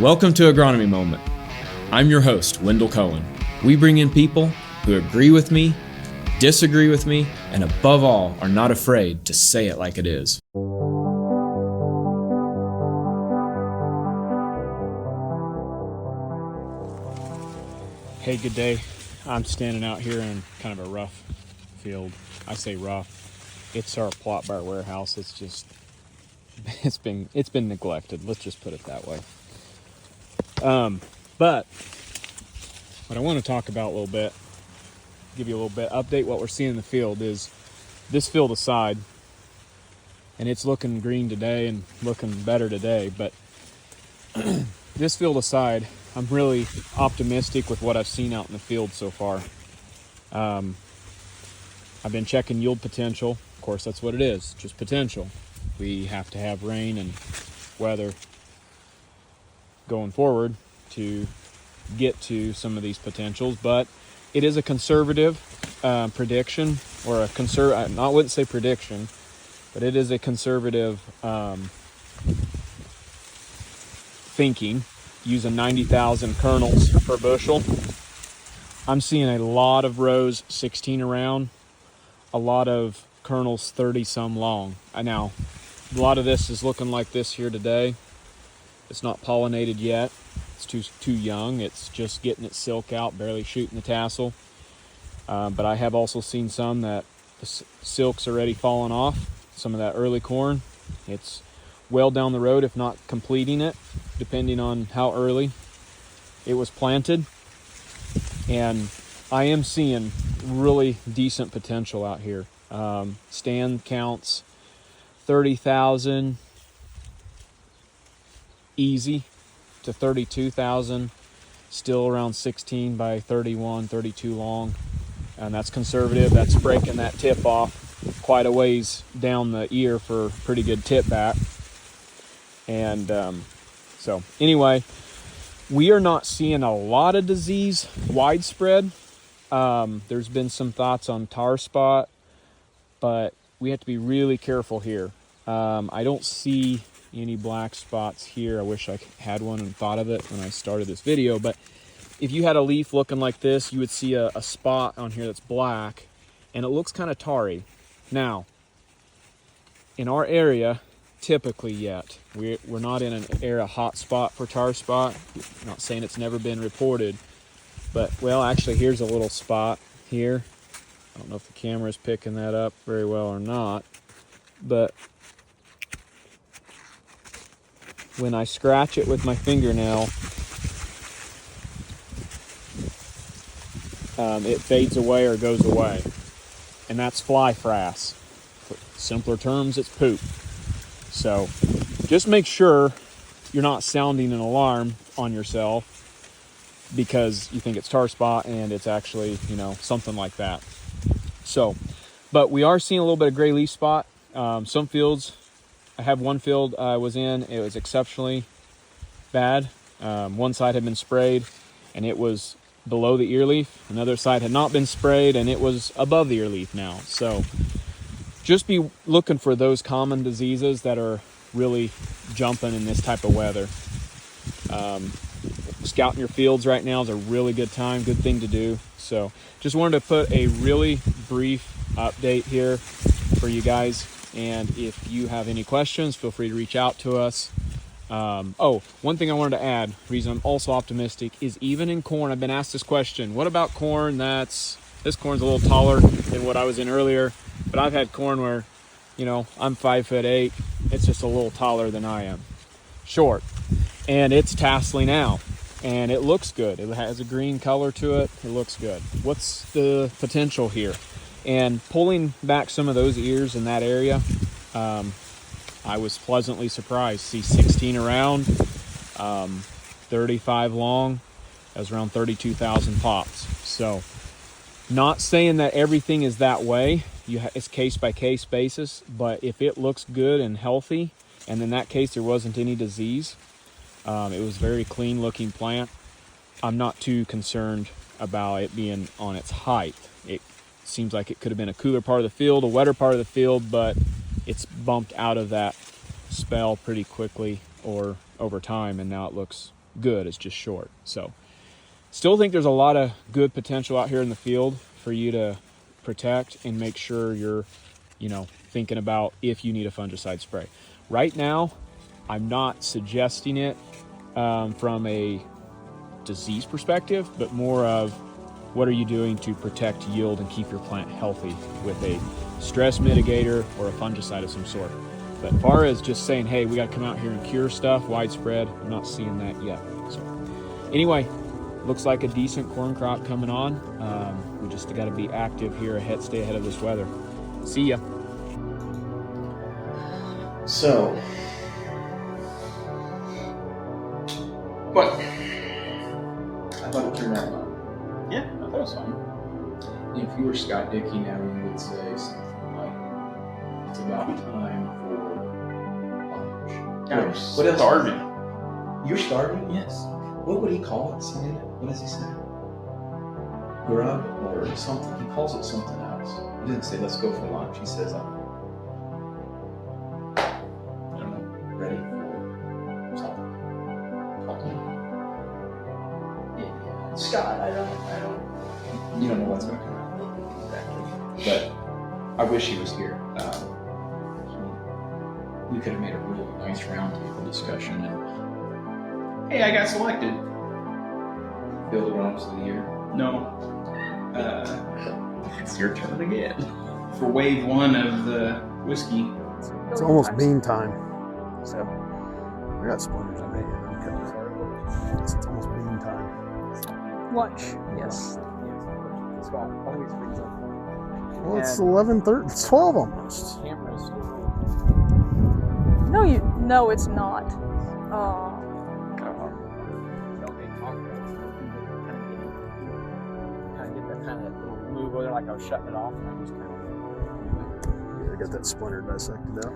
Welcome to Agronomy Moment. I'm your host, Wendell Cohen. We bring in people who agree with me, disagree with me, and above all, are not afraid to say it like it is. Hey, good day. I'm standing out here in kind of a rough field. I say rough. It's our plot bar warehouse. It's just it's been neglected. Let's just put it that way. But what I want to talk about a little bit, give you a little bit update. What we're seeing in the field is this field aside, and it's looking green today and looking better today. But this field aside, I'm really optimistic with what I've seen out in the field so far. I've been checking yield potential. Of course, that's what it is, just potential. We have to have rain and weather going forward to get to some of these potentials, but it is a conservative prediction, or I wouldn't say prediction, but it is a conservative thinking, using 90,000 kernels per bushel. I'm seeing a lot of rows 16 around, a lot of kernels 30 some long. Now, a lot of this is looking like this here today. It's not pollinated yet. It's too young. It's just getting its silk out, barely shooting the tassel. But I have also seen some that the silk's already fallen off. Some of that early corn, it's well down the road, if not completing it, depending on how early it was planted. And I am seeing really decent potential out here. Stand counts 30,000 easy to 32,000, still around 16 by 31, 32 long. And that's conservative. That's breaking that tip off quite a ways down the ear for pretty good tip back. And so anyway, we are not seeing a lot of disease widespread. There's been some thoughts on tar spot, but we have to be really careful here. I don't see any black spots here. I wish I had one and thought of it when I started this video, but if you had a leaf looking like this, you would see a spot on here that's black, and it looks kind of tarry. Now, in our area, typically yet, we're not in an area hot spot for tar spot. I'm not saying it's never been reported, but, well, actually, here's a little spot here. I don't know if the camera is picking that up very well or not, but when I scratch it with my fingernail, it fades away or goes away. And that's fly frass. For simpler terms, it's poop. So just make sure you're not sounding an alarm on yourself because you think it's tar spot and it's actually, something like that. So, but we are seeing a little bit of gray leaf spot. Some fields, I have one field I was in, it was exceptionally bad. One side had been sprayed and it was below the ear leaf. Another side had not been sprayed and it was above the ear leaf now. So just be looking for those common diseases that are really jumping in this type of weather. Scouting your fields right now is a really good time, good thing to do. So just wanted to put a really brief update here for you guys. And if you have any questions, feel free to reach out to us. One thing I wanted to add, reason I'm also optimistic, is even in corn, I've been asked this question: what about corn this corn's a little taller than what I was in earlier, but I've had corn where, I'm 5'8", it's just a little taller than I am, short, and it's tasseling out, and it looks good. It has a green color to it. It looks good. What's the potential here? And pulling back some of those ears in that area, I was pleasantly surprised. See 16 around, 35 long. That was around 32,000 pops. So not saying that everything is that way. It's case by case basis, but if it looks good and healthy, and in that case there wasn't any disease, it was very clean looking plant, I'm not too concerned about it being on its height. It seems like it could have been a cooler part of the field, a wetter part of the field, but it's bumped out of that spell pretty quickly or over time, and now it looks good. It's just short. So still think there's a lot of good potential out here in the field for you to protect and make sure you're, thinking about if you need a fungicide spray. Right now, I'm not suggesting it from a disease perspective, but more of what are you doing to protect yield and keep your plant healthy with a stress mitigator or a fungicide of some sort. But as far as just saying, hey, we got to come out here and cure stuff widespread, I'm not seeing that yet. So anyway, looks like a decent corn crop coming on. We just got to be active here stay ahead of this weather. See ya. So, what? I thought it turned out well. Yeah, I thought it was fun. If you were Scott Dickey now, you would say something like, "It's about time for lunch." I'm What else? starving. You're starving? Yes. What would he call it, Sid? What does he say? Grub or something? He calls it something else. He doesn't say, "Let's go for lunch." He says, "I'm ready for something." Yeah. Scott, I don't. You don't know what's going to come out exactly. But I wish he was here. We could have made a really nice roundtable discussion. And hey, I got selected. Field of Rums of the Year. No. It's your turn again. For wave 1 of the whiskey. It's almost bean time. So I got splinters in me. It's almost bean time. Lunch, yes. Scott always brings up Well, it's 11:30. It's 12 almost. cameras. No, it's not. Move where they're like I was shutting it off and I was kind of Yeah, I got that splinter dissected out.